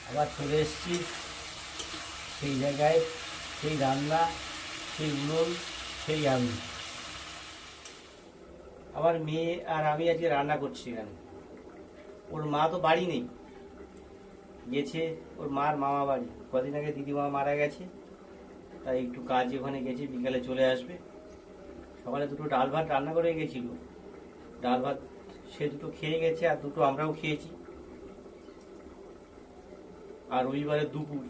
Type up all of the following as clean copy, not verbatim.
আবার চলে এসেছি সেই জায়গায়, সেই রান্না, সেই উনুন, সেই আমি। আমার মেয়ে আর আমি আজকে রান্না করছি এখানে। ওর মা তো বাড়ি নেই, গেছে ওর মার মামা বাড়ি। কদিন আগে দিদিমা মারা গেছে, তাই একটু কাজ ওখানে গেছে, বিকালে চলে আসবে। সকালে দুটো ডাল ভাত রান্না করে গেছিল, ডাল ভাত সে দুটো খেয়ে গেছে, আর দুটো আমরাও খেয়েছি। আর রবিবারের দুপুর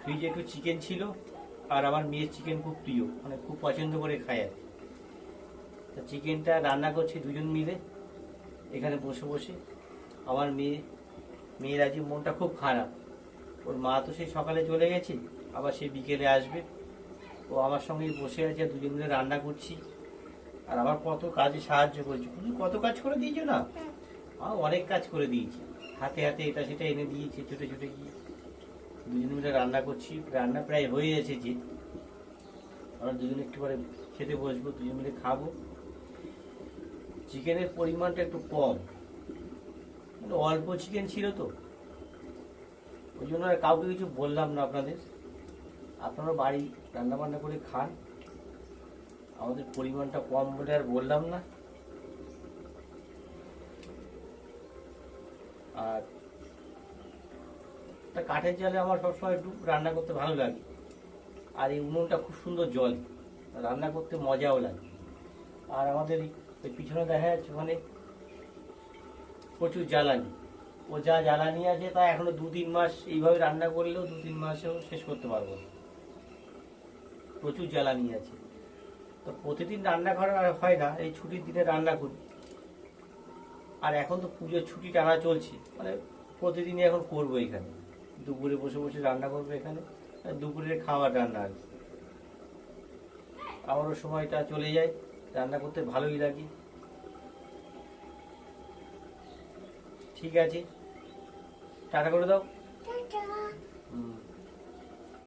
ফ্রিজে একটু চিকেন ছিল, আর আমার মেয়ের চিকেন খুব প্রিয়, মানে খুব পছন্দ করে খায় আর কি। তা চিকেনটা রান্না করছি দুজন মিলে এখানে বসে বসে। আমার মেয়ের আজকে মনটা খুব খারাপ। ওর মা তো সেই সকালে চলে গেছে, আবার সে বিকেলে আসবে। ও আমার সঙ্গেই বসে আছে, দুজন মিলে রান্না করছি। আর আবার কত কাজে সাহায্য করছি। তুমি কত কাজ করে দিয়েছো না? অনেক কাজ করে দিয়েছি, হাতে হাতে এটা সেটা এনে দিয়েছি, ছুটে ছুটে গিয়ে দুজন মিলে রান্না করছি। রান্না প্রায় হয়ে এসেছে, আমরা দুজন একটু পরে খেতে বসবো, দুজন মিলে খাবো। চিকেনের পরিমাণটা একটু কম, মানে অল্প চিকেন ছিল তো, ওই জন্য আর কাউকে কিছু বললাম না আপনাদের। আপনারা বাড়ি রান্না বান্না করে খান, আমাদের পরিমাণটা কম বলে আর বললাম না। আর কাঠের জালে আমার সবসময় একটু রান্না করতে ভালো লাগে, আর এই উনুনটা খুব সুন্দর জল, রান্না করতে মজাও লাগে। আর আমাদের ওই পিছনে দেখা যাচ্ছে ওখানে প্রচুর জ্বালানি। ও যা জ্বালানি আছে তা এখনো 2-3 মাস এইভাবে রান্না করলেও 2-3 মাসেও শেষ করতে পারবো না, প্রচুর জ্বালানি আছে। তো প্রতিদিন রান্না করা হয় না, এই ছুটির দিনে রান্না করি। আর এখন তো পুজোর ছুটি টানা চলছে, মানে প্রতিদিনই এখন করবো এখানে, দুপুরে বসে বসে রান্না করবো এখানে, দুপুরের খাবার রান্না আর কি। আমারও সময়টা চলে যায়, রান্না করতে ভালোই লাগে। ঠিক আছে, টাটা করে দাও। হুম।